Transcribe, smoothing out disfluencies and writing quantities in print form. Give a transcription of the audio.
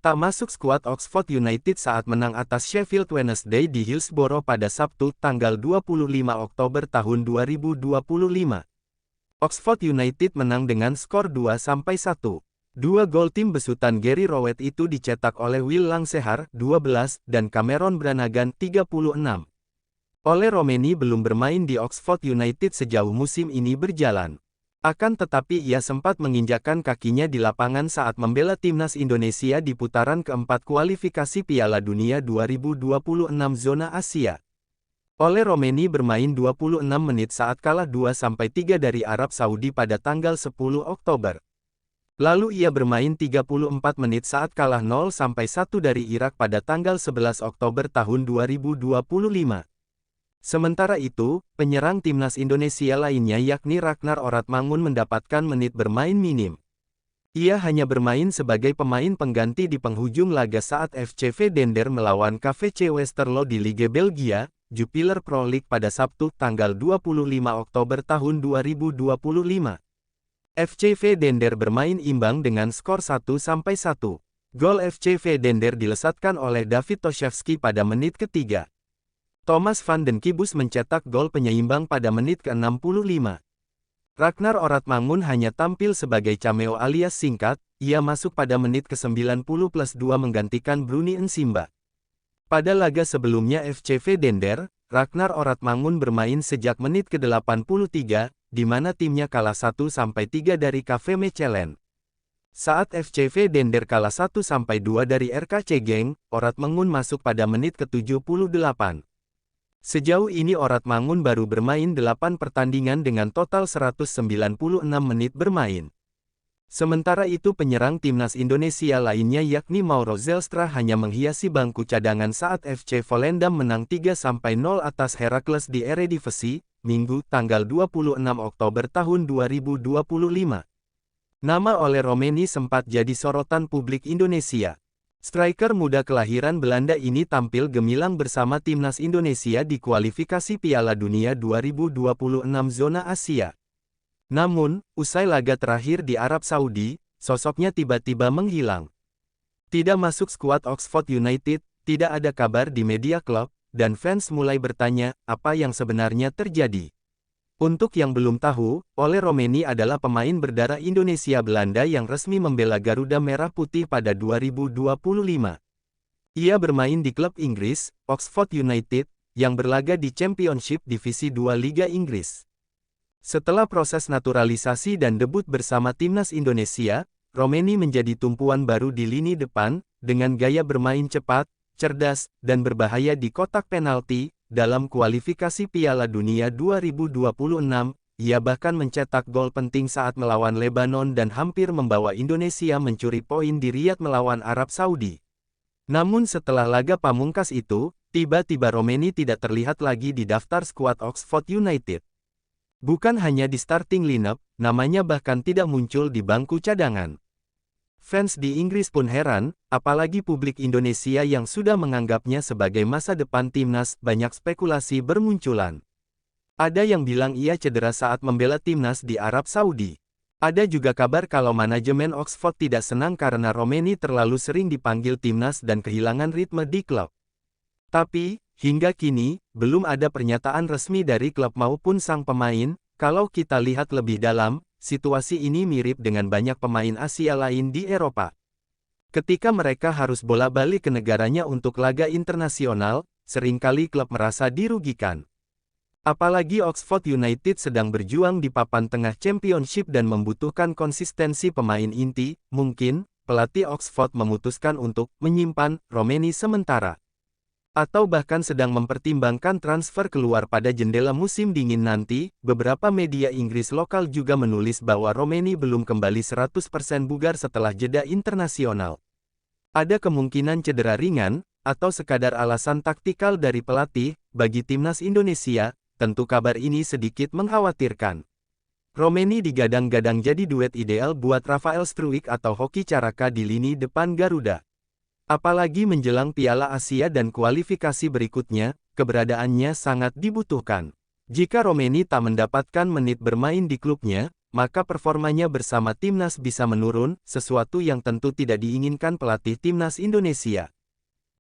tak masuk skuad Oxford United saat menang atas Sheffield Wednesday di Hillsborough pada Sabtu, tanggal 25 Oktober tahun 2025. Oxford United menang dengan skor 2-1. Dua gol tim besutan Gary Rowett itu dicetak oleh Will Langshear, 12, dan Cameron Brannagan, 36. Ole Romeni belum bermain di Oxford United sejauh musim ini berjalan. Akan tetapi ia sempat menginjakkan kakinya di lapangan saat membela timnas Indonesia di putaran keempat kualifikasi Piala Dunia 2026 zona Asia. Ole Romeni bermain 26 menit saat kalah 2-3 dari Arab Saudi pada tanggal 10 Oktober. Lalu ia bermain 34 menit saat kalah 0-1 dari Irak pada tanggal 11 Oktober tahun 2025. Sementara itu, penyerang timnas Indonesia lainnya yakni Ragnar Oratmangun mendapatkan menit bermain minim. Ia hanya bermain sebagai pemain pengganti di penghujung laga saat FCV Dender melawan KVC Westerlo di Liga Belgia, Jupiler Pro League pada Sabtu, tanggal 25 Oktober tahun 2025. FCV Dender bermain imbang dengan skor 1-1. Gol FCV Dender dilesatkan oleh David Toshevsky pada menit ketiga. Thomas van den Kibus mencetak gol penyeimbang pada menit ke-65. Ragnar Oratmangun hanya tampil sebagai cameo alias singkat, ia masuk pada menit ke-90+2 menggantikan Bruni Nsimba. Pada laga sebelumnya FCV Dender, Ragnar Oratmangun bermain sejak menit ke-83, di mana timnya kalah 1-3 dari KV Mechelen. Saat FCV Dender kalah 1-2 dari RKC Genk, Oratmangun masuk pada menit ke-78. Sejauh ini Oratmangun baru bermain 8 pertandingan dengan total 196 menit bermain. Sementara itu penyerang timnas Indonesia lainnya yakni Mauro Zelstra hanya menghiasi bangku cadangan saat FC Volendam menang 3-0 atas Heracles di Eredivisie, Minggu, tanggal 26 Oktober tahun 2025. Nama Ole Romeni sempat jadi sorotan publik Indonesia. Striker muda kelahiran Belanda ini tampil gemilang bersama timnas Indonesia di kualifikasi Piala Dunia 2026 zona Asia. Namun, usai laga terakhir di Arab Saudi, sosoknya tiba-tiba menghilang. Tidak masuk skuad Oxford United, tidak ada kabar di media klub, dan fans mulai bertanya, apa yang sebenarnya terjadi? Untuk yang belum tahu, Ole Romeni adalah pemain berdarah Indonesia-Belanda yang resmi membela Garuda Merah Putih pada 2025. Ia bermain di klub Inggris, Oxford United, yang berlaga di Championship Divisi 2 Liga Inggris. Setelah proses naturalisasi dan debut bersama timnas Indonesia, Romeni menjadi tumpuan baru di lini depan, dengan gaya bermain cepat, cerdas, dan berbahaya di kotak penalti. Dalam kualifikasi Piala Dunia 2026, ia bahkan mencetak gol penting saat melawan Lebanon dan hampir membawa Indonesia mencuri poin di Riyadh melawan Arab Saudi. Namun setelah laga pamungkas itu, tiba-tiba Romeni tidak terlihat lagi di daftar skuad Oxford United. Bukan hanya di starting lineup, namanya bahkan tidak muncul di bangku cadangan. Fans di Inggris pun heran, apalagi publik Indonesia yang sudah menganggapnya sebagai masa depan timnas. Banyak spekulasi bermunculan. Ada yang bilang ia cedera saat membela timnas di Arab Saudi. Ada juga kabar kalau manajemen Oxford tidak senang karena Romeni terlalu sering dipanggil timnas dan kehilangan ritme di klub. Tapi, hingga kini, belum ada pernyataan resmi dari klub maupun sang pemain. Kalau kita lihat lebih dalam, situasi ini mirip dengan banyak pemain Asia lain di Eropa. Ketika mereka harus bolak-balik ke negaranya untuk laga internasional, seringkali klub merasa dirugikan. Apalagi Oxford United sedang berjuang di papan tengah Championship dan membutuhkan konsistensi pemain inti. Mungkin, pelatih Oxford memutuskan untuk menyimpan Romeni sementara. Atau bahkan sedang mempertimbangkan transfer keluar pada jendela musim dingin nanti. Beberapa media Inggris lokal juga menulis bahwa Romeni belum kembali 100% bugar setelah jeda internasional. Ada kemungkinan cedera ringan, atau sekadar alasan taktikal dari pelatih. Bagi timnas Indonesia, tentu kabar ini sedikit mengkhawatirkan. Romeni digadang-gadang jadi duet ideal buat Rafael Struijk atau Hoki Caraka di lini depan Garuda. Apalagi menjelang Piala Asia dan kualifikasi berikutnya, keberadaannya sangat dibutuhkan. Jika Romeni tak mendapatkan menit bermain di klubnya, maka performanya bersama timnas bisa menurun, sesuatu yang tentu tidak diinginkan pelatih timnas Indonesia.